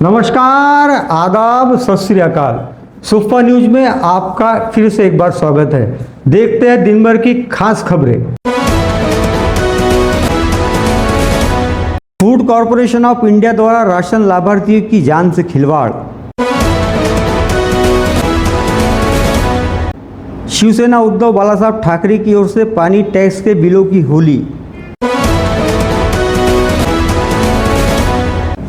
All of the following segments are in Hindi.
नमस्कार, आदाब, सत श्री अकाल। सुपर न्यूज में आपका फिर से एक बार स्वागत है। देखते हैं दिन भर की खास खबरें। फूड कॉरपोरेशन ऑफ इंडिया द्वारा राशन लाभार्थियों की जान से खिलवाड़। शिवसेना उद्धव बालासाहब ठाकरे की ओर से पानी टैक्स के बिलों की होली।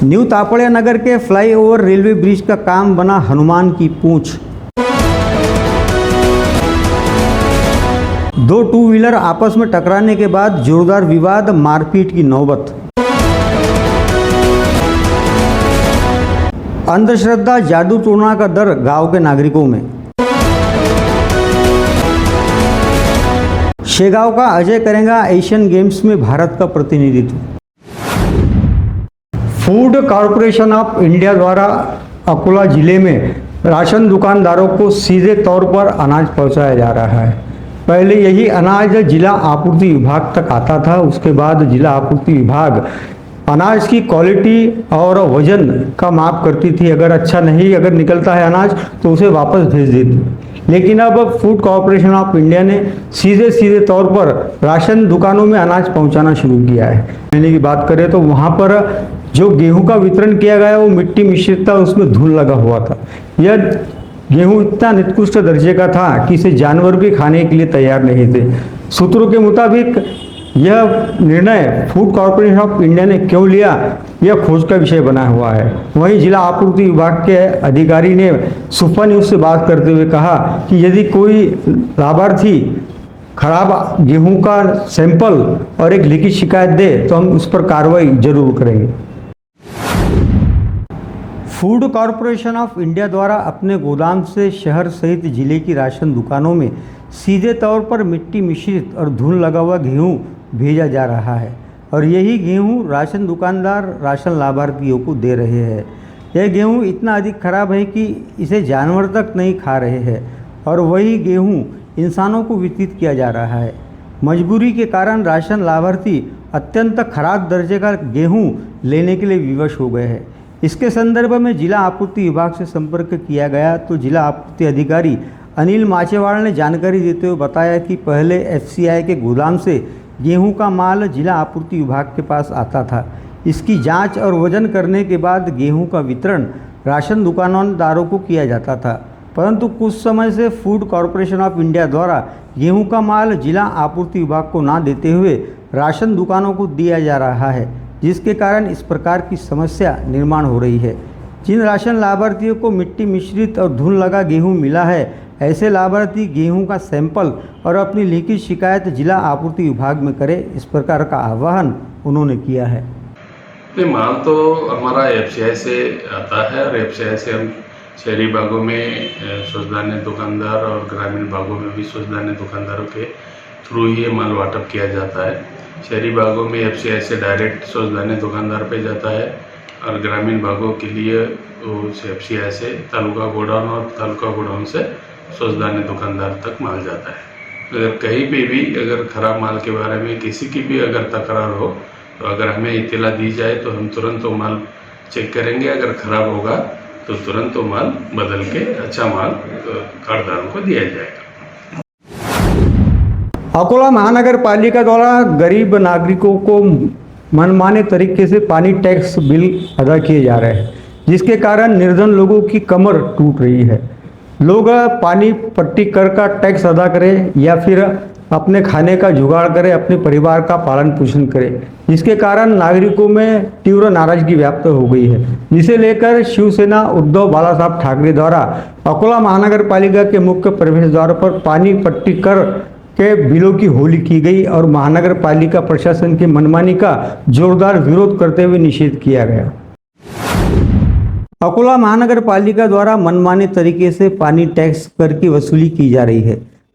न्यू तापड़िया नगर के फ्लाईओवर रेलवे ब्रिज का काम बना हनुमान की पूंछ। दो टू व्हीलर आपस में टकराने के बाद जोरदार विवाद, मारपीट की नौबत। अंधश्रद्धा, जादू टोना का डर गांव के नागरिकों में। शेगांव का अजय करेगा एशियन गेम्स में भारत का प्रतिनिधित्व। फूड कॉरपोरेशन ऑफ इंडिया द्वारा अकोला जिले में राशन दुकानदारों को सीधे तौर पर अनाज पहुंचाया जा रहा है। पहले यही अनाज जिला आपूर्ति विभाग तक आता था। उसके बाद जिला आपूर्ति विभाग अनाज की क्वालिटी और वजन का माप करती थी। अगर निकलता है अनाज तो उसे वापस भेज देती। लेकिन अब फूड कॉरपोरेशन ऑफ इंडिया ने सीधे तौर पर राशन दुकानों में अनाज पहुंचाना शुरू किया है। महीने की बात करें तो वहां पर जो गेहूं का वितरण किया गया वो मिट्टी मिश्रित था, उसमें धूल लगा हुआ था। यह गेहूं इतना निकृष्ट दर्जे का था कि इसे जानवर भी खाने के लिए तैयार नहीं थे। सूत्रों के मुताबिक यह निर्णय फूड कॉरपोरेशन ऑफ इंडिया ने क्यों लिया, यह खोज का विषय बना हुआ है। वहीं जिला आपूर्ति विभाग के अधिकारी ने सुपर न्यूज से बात करते हुए कहा कि यदि कोई लाभार्थी खराब गेहूं का सैंपल और एक लिखित शिकायत दे तो हम उस पर कार्रवाई जरूर करेंगे। फूड कॉरपोरेशन ऑफ इंडिया द्वारा अपने गोदाम से शहर सहित जिले की राशन दुकानों में सीधे तौर पर मिट्टी मिश्रित और धूल लगा हुआ गेहूं भेजा जा रहा है और यही गेहूं राशन दुकानदार राशन लाभार्थियों को दे रहे हैं। यह गेहूं इतना अधिक खराब है कि इसे जानवर तक नहीं खा रहे हैं और वही गेहूं इंसानों को वितरित किया जा रहा है। मजबूरी के कारण राशन लाभार्थी अत्यंत खराब दर्जे का गेहूं लेने के लिए विवश हो गए हैं। इसके संदर्भ में जिला आपूर्ति विभाग से संपर्क किया गया तो जिला आपूर्ति अधिकारी अनिल माचेवाड़ ने जानकारी देते हुए बताया कि पहले एफसीआई के गोदाम से गेहूं का माल जिला आपूर्ति विभाग के पास आता था। इसकी जांच और वजन करने के बाद गेहूं का वितरण राशन दुकानदारों को किया जाता था, परंतु कुछ समय से फूड कॉरपोरेशन ऑफ इंडिया द्वारा गेहूं का माल जिला आपूर्ति विभाग को ना देते हुए राशन दुकानों को दिया जा रहा है, जिसके कारण इस प्रकार की समस्या निर्माण हो रही है। जिन राशन लाभार्थियों को मिट्टी मिश्रित और धूल लगा गेहूं मिला है, ऐसे लाभार्थी गेहूं का सैंपल और अपनी लिखित शिकायत जिला आपूर्ति विभाग में करे, इस प्रकार का आह्वान उन्होंने किया है। माल तो हमारा एफसीआई से आता है और एफसीआई से हम शहरी भागों में स्वच्छधान्य दुकानदार और ग्रामीण भागों में भी स्वच्छधान्य दुकानदारों के थ्रू ही ये माल वाटप किया जाता है। शहरी भागों में एफसीआई से डायरेक्ट स्वच्छधान्य दुकानदार पे जाता है और ग्रामीण भागों के लिए एफसीआई से तालुका गोडाउन और तालुका गोडाउन से स्वच्छधान्य दुकानदार तक माल जाता है। अगर कहीं पे भी अगर खराब माल के बारे में किसी की भी अगर तकरार हो तो अगर हमें इत्तला दी जाए तो हम तुरंत वो माल चेक करेंगे। अगर खराब होगा तो तुरंत वो माल बदल के अच्छा माल कार्डदारों को दिया जाएगा। अकोला महानगर पालिका द्वारा गरीब नागरिकों को मनमाने तरीके से पानी टैक्स बिल अदा किए जा रहे हैं, जिसके कारण निर्धन लोगों की कमर टूट रही है। लोग पानी पट्टी कर का टैक्स अदा करें या फिर अपने खाने का जुगाड़ करें, अपने परिवार का पालन पोषण करें, जिसके कारण नागरिकों में तीव्र नाराजगी व्याप्त हो गई है, जिसे लेकर शिवसेना उद्धव बालासाहब ठाकरे द्वारा अकोला महानगर पालिका के मुख्य प्रवेश द्वार पर पानी पट्टी कर के बिलों की होली की गई और महानगर पालिका प्रशासन की मनमानी का जोरदार विरोध करते हुए निषेध किया गया। अकोला महानगर पालिका द्वारा मनमाने तरीके से पानी टैक्स कर की वसूली की जा रही है।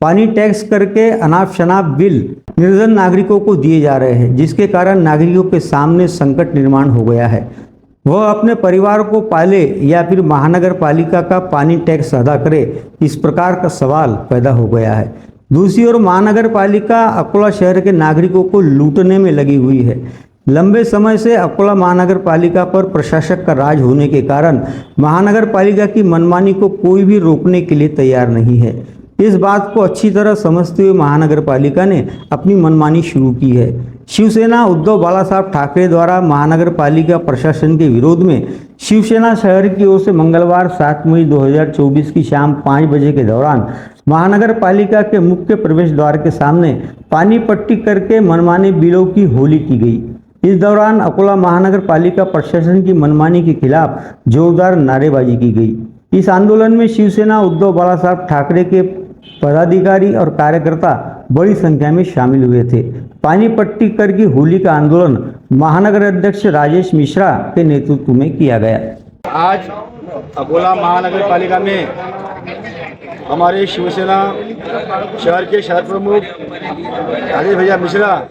पानी टैक्स करके अनाप शनाप बिल निर्धन नागरिकों को दिए जा रहे हैं, जिसके कारण नागरिकों के सामने संकट निर्माण हो गया है। वह अपने परिवार को पाले या फिर महानगर पालिका का पानी टैक्स अदा करे, इस प्रकार का सवाल पैदा हो गया है। दूसरी ओर महानगर पालिका अकोला शहर के नागरिकों को लूटने में लगी हुई है। लंबे समय से अकोला महानगर पालिका पर प्रशासक का राज होने के कारण महानगर पालिका की मनमानी को कोई भी रोकने के लिए तैयार नहीं है। इस बात को अच्छी तरह समझते हुए महानगर पालिका ने अपनी मनमानी शुरू की है। शिवसेना उद्धव बाला साहब ठाकरे द्वारा महानगर पालिका प्रशासन के विरोध में शिवसेना शहर की ओर से मंगलवार 7 मई 2024 की शाम 5 बजे के दौरान महानगर पालिका के मुख्य प्रवेश द्वार के सामने पानी पट्टी करके मनमाने बिलों की होली की गई। इस दौरान अकोला महानगर पालिका प्रशासन की मनमानी के खिलाफ जोरदार नारेबाजी की गई। इस आंदोलन में शिवसेना उद्धव बाला साहब ठाकरे के पदाधिकारी और कार्यकर्ता बड़ी संख्या में शामिल हुए थे। पानी पट्टी कर की होली का आंदोलन महानगर अध्यक्ष राजेश मिश्रा के नेतृत्व में किया गया। आज अकोला महानगर पालिका में हमारे शिवसेना शहर के शहर प्रमुख राजेश भैया मिश्रा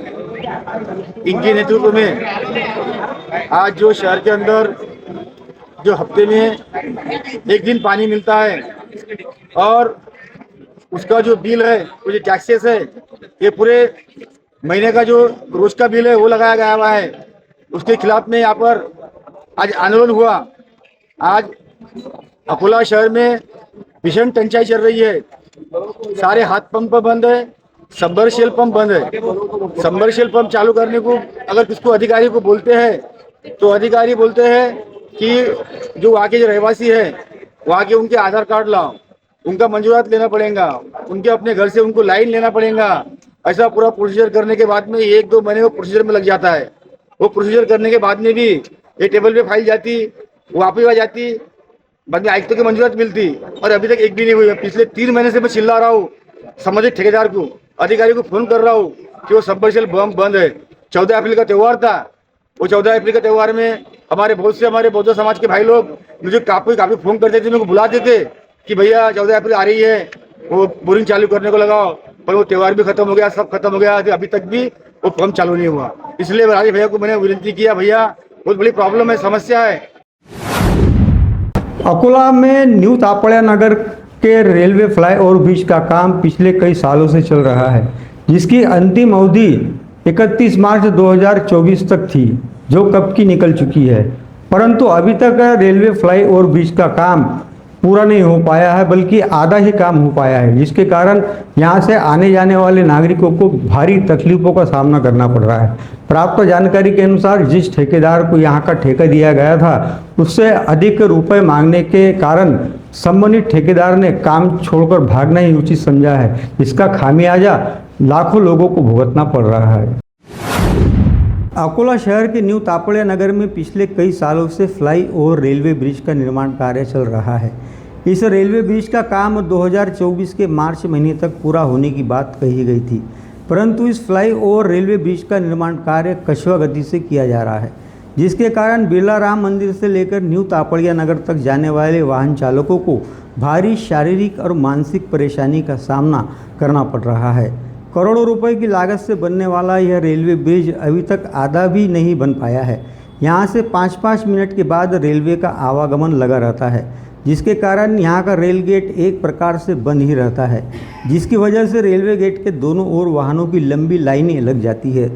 इनके नेतृत्व में आज जो शहर के अंदर जो हफ्ते में एक दिन पानी मिलता है और उसका जो बिल है, वो जो टैक्सेस है, ये पूरे महीने का जो रोज का बिल है वो लगाया गया हुआ है। उसके खिलाफ में यहाँ पर आज आंदोलन हुआ। आज अकोला शहर में भीषण टंचाई चल रही है। सारे हाथ पंप बंद है, सबमर्शियल पंप बंद है। सबमर्शियल पंप चालू करने को अगर किसको अधिकारी को बोलते हैं तो अधिकारी बोलते हैं कि जो वहाँ के जो रहवासी है वहाँ के उनके आधार कार्ड लाओ, उनका मंजूरात लेना पड़ेगा, उनके अपने घर से उनको लाइन लेना पड़ेगा। ऐसा पूरा प्रोसीजर करने के बाद में 1-2 महीने वो प्रोसीजर में लग जाता है। वो प्रोसीजर करने के बाद में भी ये टेबल पे फाइल जाती, वापस आ जाती, बाद में आयुक्त की मंजूरात मिलती और अभी तक एक भी नहीं हुई है। पिछले 3 महीने से मैं चिल्ला रहा हूँ संबंधित ठेकेदार को, अधिकारी को फोन कर रहा हूँ कि वो सबमर्शियल पंप बंद है। 14 अप्रैल का त्यौहार था, वो 14 अप्रैल के त्यौहार में हमारे बौद्ध समाज के भाई लोग मुझे काफी फोन करते थे, मेरे को बुलाते थे कि भैया 14 अप्रैल आ रही है, वो बोरिंग चालू करने को लगाओ। पर वो त्यौहार भी खत्म हो गया, सब खत्म हो गया, अभी तक भी वो पंप चालू नहीं हुआ। इसलिए राजेश भैया को मैंने विनती किया, भैया बहुत बड़ी प्रॉब्लम है, समस्या है। अकोला में न्यू तापड़िया नगर के रेलवे फ्लाईओवर ब्रिज का काम पिछले कई सालों से चल रहा है, जिसकी अंतिम अवधि 31 मार्च 2024 तक थी, जो कब की निकल चुकी है। परंतु अभी तक रेलवे फ्लाईओवर ब्रिज का काम पूरा नहीं हो पाया है, बल्कि आधा ही काम हो पाया है, जिसके कारण यहाँ से आने जाने वाले नागरिकों को भारी तकलीफों का सामना करना पड़ रहा है। प्राप्त जानकारी के अनुसार जिस ठेकेदार को यहाँ का ठेका दिया गया था, उससे अधिक रुपए मांगने के कारण संबंधित ठेकेदार ने काम छोड़कर भागना ही उचित समझा है। इसका खामियाजा लाखों लोगों को भुगतना पड़ रहा है। अकोला शहर के न्यू तापड़िया नगर में पिछले कई सालों से फ्लाईओवर रेलवे ब्रिज का निर्माण कार्य चल रहा है। इस रेलवे ब्रिज का काम 2024 के मार्च महीने तक पूरा होने की बात कही गई थी, परंतु इस फ्लाईओवर रेलवे ब्रिज का निर्माण कार्य कछुआ गति से किया जा रहा है, जिसके कारण बिरला राम मंदिर से लेकर न्यू तापड़िया नगर तक जाने वाले वाहन चालकों को भारी शारीरिक और मानसिक परेशानी का सामना करना पड़ रहा है। करोड़ों रुपए की लागत से बनने वाला यह रेलवे ब्रिज अभी तक आधा भी नहीं बन पाया है। यहाँ से 5-5 मिनट के बाद रेलवे का आवागमन लगा रहता है, जिसके कारण यहाँ का रेल गेट एक प्रकार से बंद ही रहता है, जिसकी वजह से रेलवे गेट के दोनों ओर वाहनों की लंबी लाइनें लग जाती है।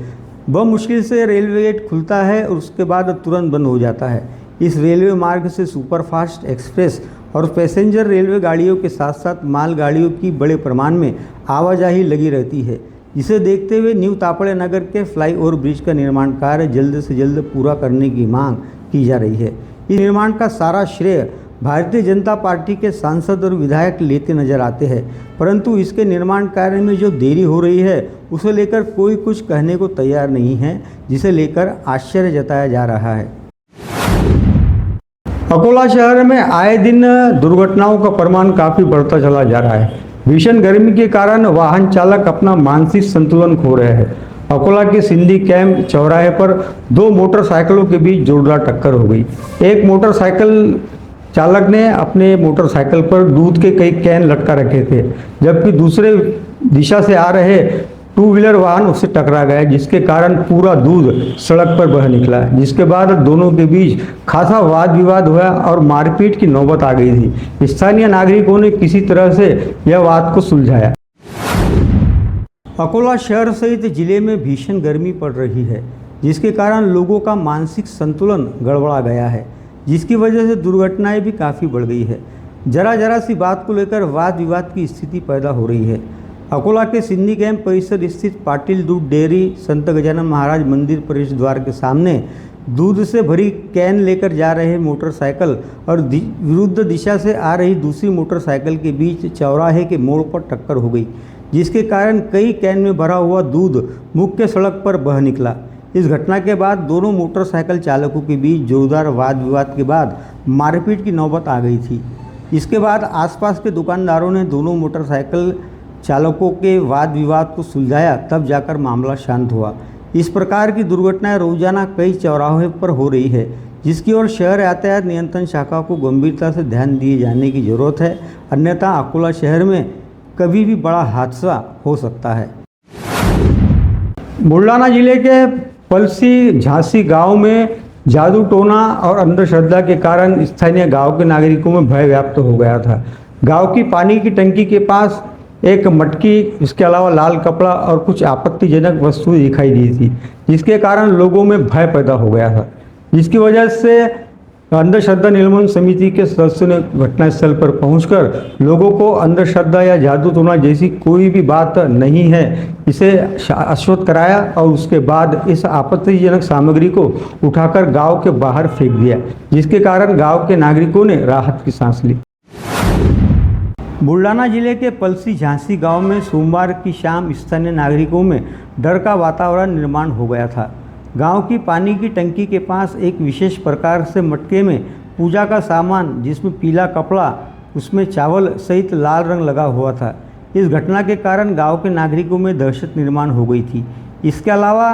बहुत मुश्किल से रेलवे गेट खुलता है और उसके बाद तुरंत बंद हो जाता है। इस रेलवे मार्ग से सुपरफास्ट एक्सप्रेस और पैसेंजर रेलवे गाड़ियों के साथ साथ माल गाड़ियों की बड़े प्रमाण में आवाजाही लगी रहती है, जिसे देखते हुए न्यू तापड़िया नगर के फ्लाईओवर ब्रिज का निर्माण कार्य जल्द से जल्द पूरा करने की मांग की जा रही है। इस निर्माण का सारा श्रेय भारतीय जनता पार्टी के सांसद और विधायक लेते नजर आते हैं, परंतु इसके निर्माण कार्य में जो देरी हो रही है उसे लेकर कोई कुछ कहने को तैयार नहीं है, जिसे लेकर आश्चर्य जताया जा रहा है। अकोला शहर में आए दिन दुर्घटनाओं का परिमाण काफ़ी बढ़ता चला जा रहा है। भीषण गर्मी के कारण वाहन चालक अपना मानसिक संतुलन खो रहे हैं। अकोला के सिंधी कैंप चौराहे पर 2 मोटरसाइकिलों के बीच जोरदार टक्कर हो गई। एक मोटरसाइकिल चालक ने अपने मोटरसाइकिल पर दूध के कई कैन लटका रखे थे, जबकि दूसरे दिशा से आ रहे 2 व्हीलर वाहन उससे टकरा गए, जिसके कारण पूरा दूध सड़क पर बह निकला, जिसके बाद दोनों के बीच खासा वाद विवाद हुआ और मारपीट की नौबत आ गई थी। स्थानीय नागरिकों ने किसी तरह से यह वाद को सुलझाया। अकोला शहर सहित जिले में भीषण गर्मी पड़ रही है। जिसके कारण लोगों का मानसिक संतुलन गड़बड़ा गया है, जिसकी वजह से दुर्घटनाएं भी काफ़ी बढ़ गई है। जरा सी बात को लेकर वाद विवाद की स्थिति पैदा हो रही है। अकोला के सिन्नी कैंप परिसर स्थित पाटिल दूध डेयरी संत गजानन महाराज मंदिर प्रवेश द्वार के सामने दूध से भरी कैन लेकर जा रहे मोटरसाइकिल और विरुद्ध दिशा से आ रही दूसरी मोटरसाइकिल के बीच चौराहे के मोड़ पर टक्कर हो गई, जिसके कारण कई कैन में भरा हुआ दूध मुख्य सड़क पर बह निकला। इस घटना के बाद दोनों मोटरसाइकिल चालकों के बीच जोरदार वाद विवाद के बाद मारपीट की नौबत आ गई थी। इसके बाद आसपास के दुकानदारों ने दोनों मोटरसाइकिल चालकों के वाद विवाद को सुलझाया, तब जाकर मामला शांत हुआ। इस प्रकार की दुर्घटनाएं रोजाना कई चौराहों पर हो रही है, जिसकी ओर शहर यातायात नियंत्रण शाखा को गंभीरता से ध्यान दिए जाने की जरूरत है, अन्यथा अकोला शहर में कभी भी बड़ा हादसा हो सकता है। बुल्ढाना जिले के पलसी झांसी गांव में जादू टोना और अंधश्रद्धा के कारण स्थानीय गांव के नागरिकों में भय व्याप्त हो गया था। गांव की पानी की टंकी के पास एक मटकी, इसके अलावा लाल कपड़ा और कुछ आपत्तिजनक वस्तुएं दिखाई दी थी, जिसके कारण लोगों में भय पैदा हो गया था, जिसकी वजह से अंधश्रद्धा निर्मूलन समिति के सदस्यों ने घटनास्थल पर पहुंचकर लोगों को अंधश्रद्धा या जादू टोना जैसी कोई भी बात नहीं है इसे आश्वस्त कराया और उसके बाद इस आपत्तिजनक सामग्री को उठाकर गांव के बाहर फेंक दिया, जिसके कारण गांव के नागरिकों ने राहत की सांस ली। बुल्ढाना जिले के पलसी झांसी गांव में सोमवार की शाम स्थानीय नागरिकों में डर का वातावरण निर्माण हो गया था। गांव की पानी की टंकी के पास एक विशेष प्रकार से मटके में पूजा का सामान, जिसमें पीला कपड़ा, उसमें चावल सहित लाल रंग लगा हुआ था। इस घटना के कारण गांव के नागरिकों में दहशत निर्माण हो गई थी। इसके अलावा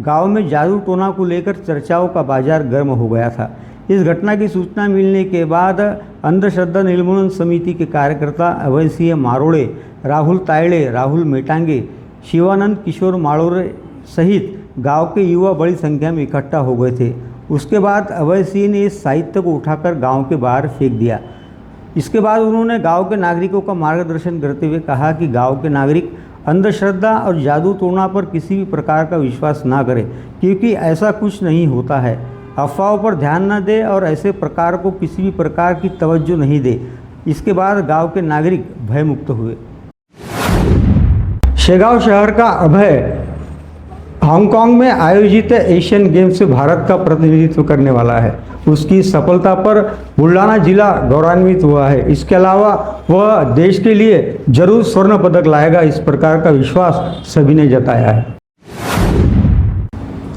गांव में जादू टोना को लेकर चर्चाओं का बाजार गर्म हो गया था। इस घटना की सूचना मिलने के बाद अंधश्रद्धा निर्मूलन समिति के कार्यकर्ता अभय सिंह मारोड़े, राहुल तायड़े, राहुल मेटांगे, शिवानंद किशोर मारोड़े सहित गांव के युवा बड़ी संख्या में इकट्ठा हो गए थे। उसके बाद अभय सिंह ने इस साहित्य को उठाकर गांव के बाहर फेंक दिया। इसके बाद उन्होंने गांव के नागरिकों का मार्गदर्शन करते हुए कहा कि गांव के नागरिक अंधश्रद्धा और जादू टोना पर किसी भी प्रकार का विश्वास ना करें, क्योंकि ऐसा कुछ नहीं होता है। अफवाहों पर ध्यान न दे और ऐसे प्रकार को किसी भी प्रकार की तवज्जो नहीं दे। इसके बाद गांव के नागरिक भयमुक्त हुए। शेगांव शहर का अभय हांगकांग में आयोजित एशियन गेम्स से भारत का प्रतिनिधित्व करने वाला है। उसकी सफलता पर बुल्ढाना जिला गौरवान्वित हुआ है। इसके अलावा वह देश के लिए जरूर स्वर्ण पदक लाएगा, इस प्रकार का विश्वास सभी ने जताया है।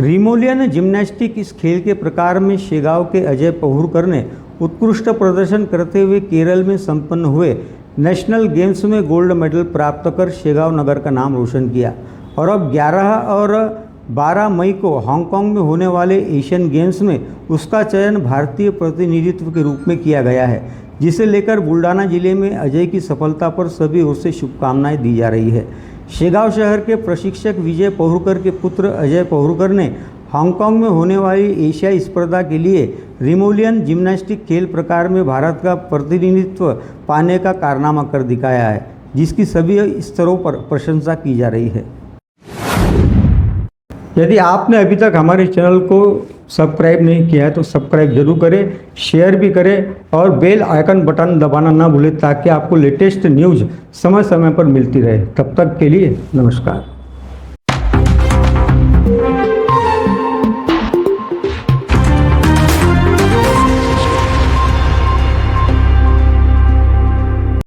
रिमोलियन जिम्नास्टिक इस खेल के प्रकार में शेगांव के अजय पहुरकर ने उत्कृष्ट प्रदर्शन करते हुए केरल में संपन्न हुए नेशनल गेम्स में गोल्ड मेडल प्राप्त कर शेगांव नगर का नाम रोशन किया और अब 11 और 12 मई को हांगकांग में होने वाले एशियन गेम्स में उसका चयन भारतीय प्रतिनिधित्व के रूप में किया गया है, जिसे लेकर बुल्ढाना जिले में अजय की सफलता पर सभी ओर से शुभकामनाएं दी जा रही है। शेगांव शहर के प्रशिक्षक विजय पहुरकर के पुत्र अजय पहुरकर ने हांगकांग में होने वाली एशियाई स्पर्धा के लिए रिमोलियन जिम्नास्टिक खेल प्रकार में भारत का प्रतिनिधित्व पाने का कारनामा कर दिखाया है, जिसकी सभी स्तरों पर प्रशंसा की जा रही है। यदि आपने अभी तक हमारे चैनल को सब्सक्राइब नहीं किया है तो सब्सक्राइब जरूर करें, शेयर भी करें और बेल आइकन बटन दबाना ना भूलें, ताकि आपको लेटेस्ट न्यूज़ समय समय पर मिलती रहे। तब तक के लिए नमस्कार।